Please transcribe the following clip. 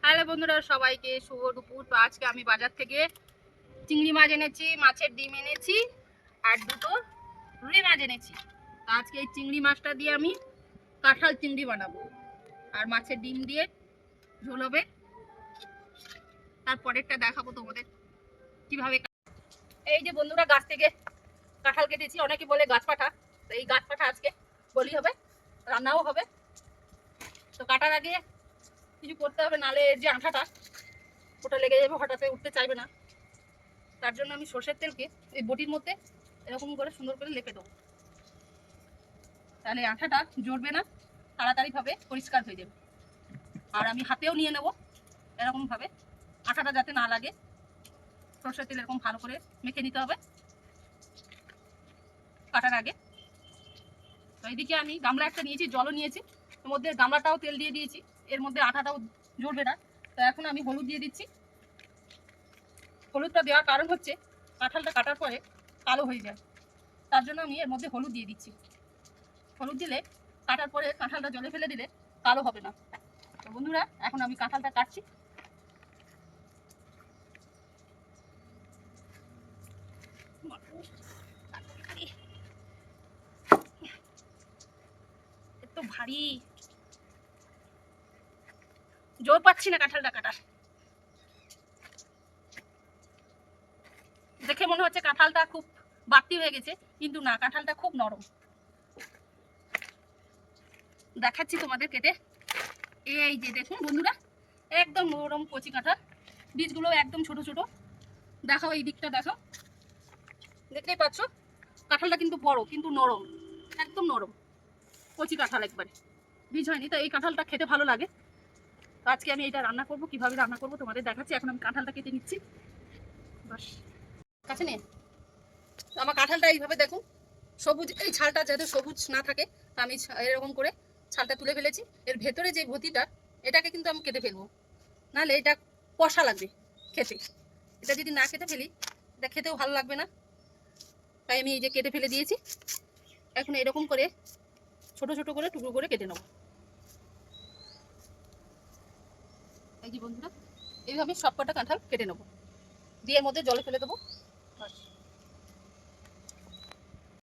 Hello বন্ধুরা, সবাইকে শুভ দুপুর। তো আজকে আমি বাজার থেকে চিংড়ি মাছ এনেছি, মাছের ডিম এনেছি আর দুটো রুই মাছ এনেছি। তো আজকে এই চিংড়ি মাছটা দিয়ে আমি কাঁঠাল চিংড়ি বানাবো আর মাছের ডিম দিয়ে ঝোল হবে। তারপরেরটা দেখাবো তোমাদের কিভাবে। এই যে বন্ধুরা, গাছ থেকে কাঁঠাল কেটেছি, অনেকে বলে গাছ পাঠা, তো এই গাছ পাঠা আজকে বলি হবে, রান্নাও হবে। তো কাটার আগে কিছু করতে হবে, নালে এর যে আঠাটা ওটা লেগে যাবে, হঠাৎ উঠতে চাইবে না। তার জন্য আমি সর্ষের তেলকে এই বটির মধ্যে এরকম করে সুন্দর করে লেপে দেবো, তাহলে আঠাটা জড়বে না, তাড়াতাড়ি ভাবে পরিষ্কার হয়ে যাবে। আর আমি হাতেও নিয়ে নেব এরকম ভাবে, আঠাটা যাতে না লাগে। সর্ষের তেল এরকম ভালো করে মেখে নিতে হবে কাটার আগে। তো এইদিকে আমি গামলা একটা নিয়েছি, জলও নিয়েছি, এর মধ্যে গামলাটাও তেল দিয়ে দিয়েছি, এর মধ্যে আঠাটাও জড়বে না। তো এখন আমি হলুদ দিয়ে দিচ্ছি। হলুদটা দেওয়ার কারণ হচ্ছে কাঁঠালটা কাটার পরে কালো হয়ে যায়, তার জন্য আমি এর মধ্যে হলুদ দিয়ে দিচ্ছি। হলুদ দিলে কাটার পরে কাঁঠালটা জলে ফেলে দিলে কালো হবে না। তো বন্ধুরা, এখন আমি কাঁঠালটা কাটছি। এত ভারী, জোর পাচ্ছি না কাঁঠালটা কাটার। দেখে মনে হচ্ছে কাঁঠালটা খুব বাড়তি হয়ে গেছে, কিন্তু না, কাঁঠালটা খুব নরম। দেখাচ্ছি তোমাদের কেটে। এই যে দেখুন বন্ধুরা, একদম নরম কচি কাঁঠাল, বীজগুলো একদম ছোট ছোট। দেখাও, এই দিকটা দেখাও, দেখতেই পাচ্ছ কাঁঠালটা কিন্তু বড় কিন্তু নরম, একদম নরম কচি কাঁঠাল, একবারে বীজ হয়নি। তো এই কাঁঠালটা খেতে ভালো লাগে। তো আজকে আমি এটা রান্না করব, কিভাবে রান্না করব তোমাদের দেখাচ্ছি। এখন আমি কাঁঠালটা কেটে নিচ্ছি। বাস কাছে নে, আমার কাঁঠালটা এইভাবে দেখুন, সবুজ, এই ছালটা যাতে সবুজ না থাকে আমি এরকম করে ছালটা তুলে ফেলেছি। এর ভেতরে যে ভতিটা, এটাকে কিন্তু আমি কেটে ফেলবো, নাহলে এটা কষা লাগবে খেতে। এটা যদি না কেটে ফেলি এটা খেতেও ভালো লাগবে না, তাই আমি এই যে কেটে ফেলে দিয়েছি। এখন এরকম করে ছোট ছোট করে টুকরো করে কেটে নেব। এই যে বন্ধুরা, এইভাবে সব কটা কাঁঠাল কেটে নেবো, দিয়ে এর মধ্যে জলে ফেলে দেবো।